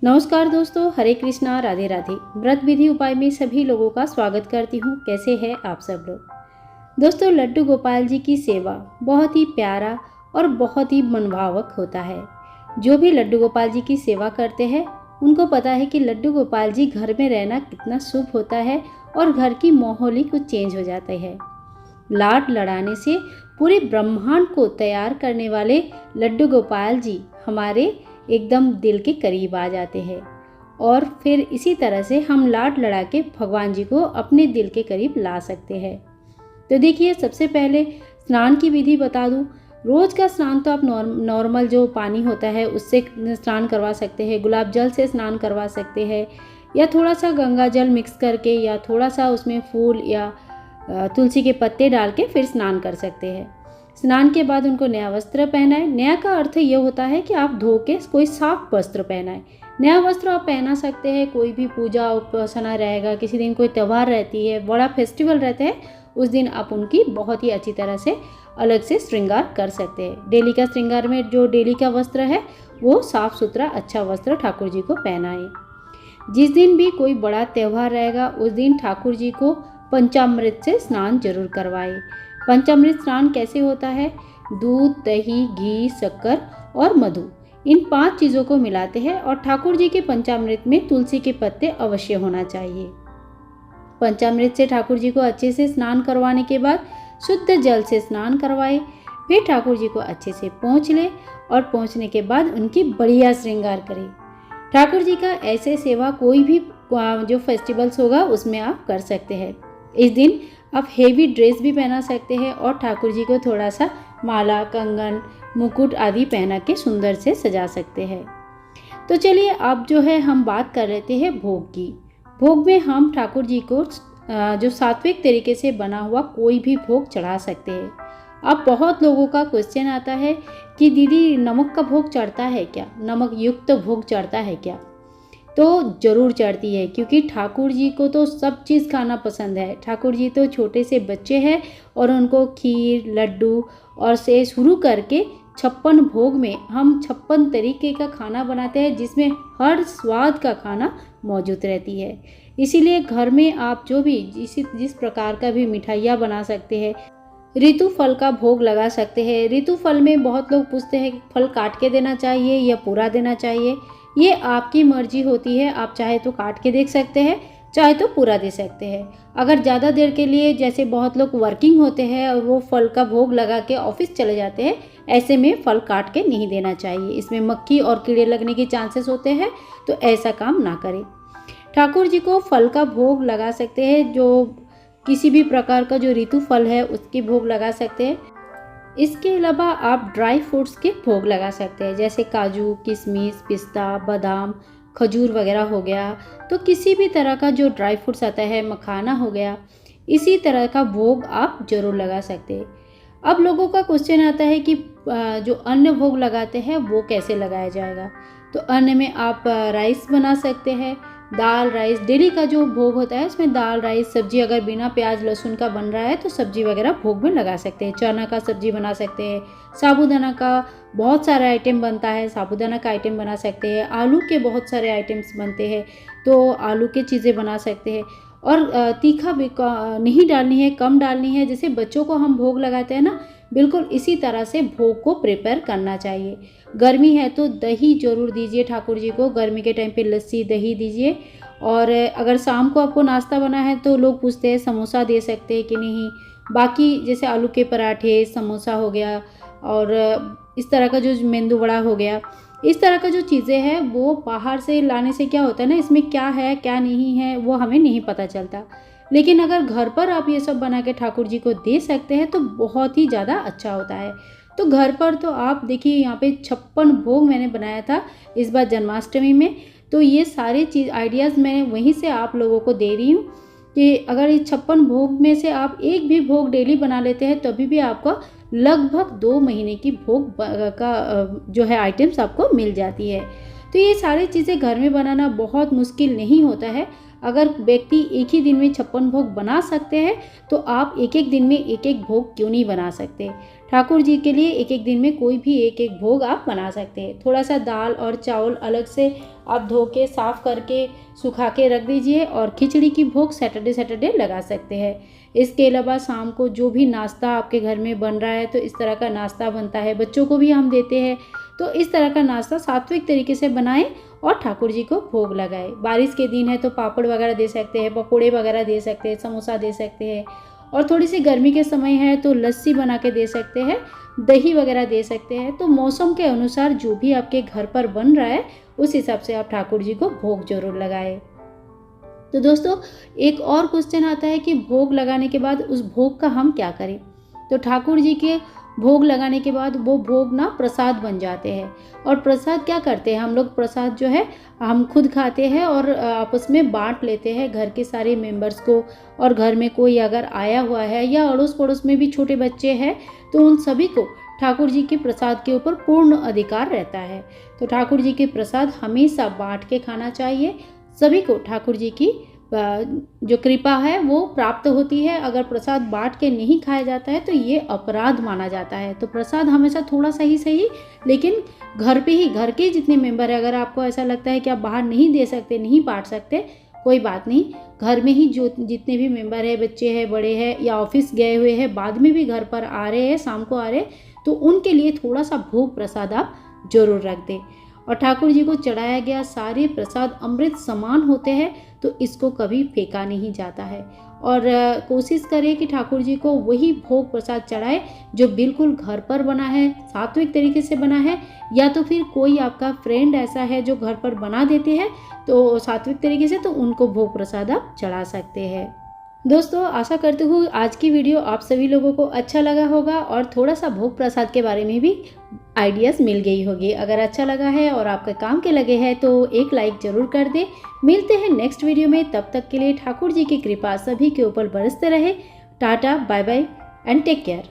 नमस्कार दोस्तों, हरे कृष्णा, राधे राधे। व्रत विधि उपाय में सभी लोगों का स्वागत करती हूँ। कैसे हैं आप सब लोग। दोस्तों, लड्डू गोपाल जी की सेवा बहुत ही प्यारा और बहुत ही मनभावक होता है। जो भी लड्डू गोपाल जी की सेवा करते हैं उनको पता है कि लड्डू गोपाल जी घर में रहना कितना शुभ होता है और घर की माहौल ही कुछ चेंज हो जाता है। लाड लड़ाने से पूरे ब्रह्मांड को तैयार करने वाले लड्डू गोपाल जी हमारे एकदम दिल के करीब आ जाते हैं और फिर इसी तरह से हम लाड लड़ा के भगवान जी को अपने दिल के करीब ला सकते हैं। तो देखिए, सबसे पहले स्नान की विधि बता दूं। रोज़ का स्नान तो आप नॉर्मल जो पानी होता है उससे स्नान करवा सकते हैं, गुलाब जल से स्नान करवा सकते हैं, या थोड़ा सा गंगा जल मिक्स करके या थोड़ा सा उसमें फूल या तुलसी के पत्ते डाल के फिर स्नान कर सकते हैं। स्नान के बाद उनको नया वस्त्र पहनाएं। नया का अर्थ ये होता है कि आप धो के कोई साफ वस्त्र पहनाएं। नया वस्त्र आप पहना सकते हैं, कोई भी पूजा उपासना रहेगा, किसी दिन कोई त्यौहार रहती है, बड़ा फेस्टिवल रहता है, उस दिन आप उनकी बहुत ही अच्छी तरह से अलग से श्रृंगार कर सकते हैं। डेली का श्रृंगार में जो डेली का वस्त्र है वो साफ सुथरा अच्छा वस्त्र ठाकुर जी को पहनाएं। जिस दिन भी कोई बड़ा त्यौहार रहेगा उस दिन ठाकुर जी को पंचामृत से स्नान जरूर करवाएं। पंचामृत स्नान कैसे होता है? दूध, दही, घी, शक्कर और मधु, इन 5 चीज़ों को मिलाते हैं और ठाकुर जी के पंचामृत में तुलसी के पत्ते अवश्य होना चाहिए। पंचामृत से ठाकुर जी को अच्छे से स्नान करवाने के बाद शुद्ध जल से स्नान करवाए। फिर ठाकुर जी को अच्छे से पोंछ ले और पोंछने के बाद उनकी बढ़िया श्रृंगार करें। ठाकुर जी का ऐसे सेवा कोई भी जो फेस्टिवल्स होगा उसमें आप कर सकते हैं। इस दिन आप हेवी ड्रेस भी पहना सकते हैं और ठाकुर जी को थोड़ा सा माला, कंगन, मुकुट आदि पहना के सुंदर से सजा सकते हैं। तो चलिए, अब जो है हम बात कर लेते हैं भोग की। भोग में हम ठाकुर जी को जो सात्विक तरीके से बना हुआ कोई भी भोग चढ़ा सकते हैं। अब बहुत लोगों का क्वेश्चन आता है कि दीदी, नमक का भोग चढ़ता है क्या? नमक युक्त भोग चढ़ता है क्या? तो ज़रूर चढ़ती है, क्योंकि ठाकुर जी को तो सब चीज़ खाना पसंद है। ठाकुर जी तो छोटे से बच्चे हैं और उनको खीर, लड्डू और से शुरू करके 56 भोग में हम 56 तरीके का खाना बनाते हैं, जिसमें हर स्वाद का खाना मौजूद रहती है। इसीलिए घर में आप जो भी जिस प्रकार का भी मिठाइयाँ बना सकते हैं। ऋतु फल का भोग लगा सकते हैं। ऋतु फल में बहुत लोग पूछते हैं कि फल काट के देना चाहिए या पूरा देना चाहिए। ये आपकी मर्जी होती है, आप चाहे तो काट के देख सकते हैं, चाहे तो पूरा दे सकते हैं। अगर ज़्यादा देर के लिए, जैसे बहुत लोग वर्किंग होते हैं और वो फल का भोग लगा के ऑफिस चले जाते हैं, ऐसे में फल काट के नहीं देना चाहिए। इसमें मक्खी और कीड़े लगने के चांसेस होते हैं, तो ऐसा काम ना करें। ठाकुर जी को फल का भोग लगा सकते हैं, जो किसी भी प्रकार का जो ऋतु फल है उसके भोग लगा सकते हैं। इसके अलावा आप ड्राई फ्रूट्स के भोग लगा सकते हैं, जैसे काजू, किशमिश, पिस्ता, बादाम, खजूर वगैरह हो गया। तो किसी भी तरह का जो ड्राई फ्रूट्स आता है, मखाना हो गया, इसी तरह का भोग आप जरूर लगा सकते हैं। अब लोगों का क्वेश्चन आता है कि जो अन्न भोग लगाते हैं वो कैसे लगाया जाएगा। तो अन्न में आप राइस बना सकते हैं, दाल, राइस। डेली का जो भोग होता है उसमें दाल, राइस, सब्जी, अगर बिना प्याज लहसुन का बन रहा है तो सब्जी वगैरह भोग में लगा सकते हैं। चना का सब्जी बना सकते हैं, साबूदाना का बहुत सारा आइटम बनता है, साबूदाना का आइटम बना सकते हैं। आलू के बहुत सारे आइटम्स बनते हैं, तो आलू के चीज़ें बना सकते हैं। और तीखा भी नहीं डालनी है, कम डालनी है। जैसे बच्चों को हम भोग लगाते हैं ना, बिल्कुल इसी तरह से भोग को प्रिपेयर करना चाहिए। गर्मी है तो दही जरूर दीजिए ठाकुर जी को। गर्मी के टाइम पे लस्सी, दही दीजिए। और अगर शाम को आपको नाश्ता बना है तो लोग पूछते हैं समोसा दे सकते हैं कि नहीं। बाकी जैसे आलू के पराठे, समोसा हो गया और इस तरह का जो मेंदू वड़ा हो गया, इस तरह का जो चीज़ें हैं वो बाहर से लाने से क्या होता है ना, इसमें क्या है क्या नहीं है वो हमें नहीं पता चलता। लेकिन अगर घर पर आप ये सब बना के ठाकुर जी को दे सकते हैं तो बहुत ही ज़्यादा अच्छा होता है। तो घर पर तो आप देखिए, यहाँ पे 56 भोग मैंने बनाया था इस बार जन्माष्टमी में। तो ये सारे चीज़ आइडियाज़ मैं वहीं से आप लोगों को दे रही हूँ कि अगर इस 56 भोग में से आप एक भी भोग डेली बना लेते हैं तभी भी आपका लगभग 2 महीने की भोग का जो है आइटम्स आपको मिल जाती है। तो ये सारी चीज़ें घर में बनाना बहुत मुश्किल नहीं होता है। अगर व्यक्ति एक ही दिन में 56 भोग बना सकते हैं तो आप एक एक दिन में एक एक भोग क्यों नहीं बना सकते। ठाकुर जी के लिए एक एक दिन में कोई भी एक एक भोग आप बना सकते हैं। थोड़ा सा दाल और चावल अलग से आप धो के साफ़ करके सुखा के रख दीजिए और खिचड़ी की भोग सैटरडे लगा सकते हैं। इसके अलावा शाम को जो भी नाश्ता आपके घर में बन रहा है तो इस तरह का नाश्ता बनता है, बच्चों को भी हम देते हैं, तो इस तरह का नाश्ता सात्विक तरीके से बनाएं और ठाकुर जी को भोग लगाएं। बारिश के दिन है तो पापड़ वगैरह दे सकते हैं, पकोड़े वगैरह दे सकते हैं, समोसा दे सकते हैं, और थोड़ी सी गर्मी के समय है तो लस्सी बना के दे सकते हैं, दही वगैरह दे सकते हैं। तो मौसम के अनुसार जो भी आपके घर पर बन रहा है उस हिसाब से आप ठाकुर जी को भोग जरूर लगाएं। तो दोस्तों एक और क्वेश्चन आता है कि भोग लगाने के बाद उस भोग का हम क्या करें। तो ठाकुर जी के भोग लगाने के बाद वो भोग ना प्रसाद बन जाते हैं, और प्रसाद क्या करते हैं हम लोग, प्रसाद जो है हम खुद खाते हैं और आपस में बांट लेते हैं घर के सारे मेंबर्स को, और घर में कोई अगर आया हुआ है या अड़ोस पड़ोस में भी छोटे बच्चे हैं तो उन सभी को ठाकुर जी के प्रसाद के ऊपर पूर्ण अधिकार रहता है। तो ठाकुर जी के प्रसाद हमेशा बांट के खाना चाहिए। सभी को ठाकुर जी की जो कृपा है वो प्राप्त होती है। अगर प्रसाद बांट के नहीं खाया जाता है तो ये अपराध माना जाता है। तो प्रसाद हमेशा थोड़ा सा ही सही, लेकिन घर पे ही, घर के जितने मेंबर है, अगर आपको ऐसा लगता है कि आप बाहर नहीं दे सकते, नहीं बांट सकते, कोई बात नहीं, घर में ही जो जितने भी मेंबर है, बच्चे हैं, बड़े हैं या ऑफिस गए हुए हैं, बाद में भी घर पर आ रहे हैं, शाम को आ रहे हैं, तो उनके लिए थोड़ा सा भोग प्रसाद आप जरूर रख दें। और ठाकुर जी को चढ़ाया गया सारे प्रसाद अमृत समान होते हैं, तो इसको कभी फेंका नहीं जाता है। और कोशिश करें कि ठाकुर जी को वही भोग प्रसाद चढ़ाए जो बिल्कुल घर पर बना है, सात्विक तरीके से बना है, या तो फिर कोई आपका फ्रेंड ऐसा है जो घर पर बना देते हैं तो सात्विक तरीके से, तो उनको भोग प्रसाद आप चढ़ा सकते हैं। दोस्तों आशा करती हूँ आज की वीडियो आप सभी लोगों को अच्छा लगा होगा और थोड़ा सा भोग प्रसाद के बारे में भी आइडियाज़ मिल गई होगी। अगर अच्छा लगा है और आपके काम के लगे हैं तो एक लाइक ज़रूर कर दें। मिलते हैं नेक्स्ट वीडियो में, तब तक के लिए ठाकुर जी की कृपा सभी के ऊपर बरसते रहे। Tata, bye bye and take care.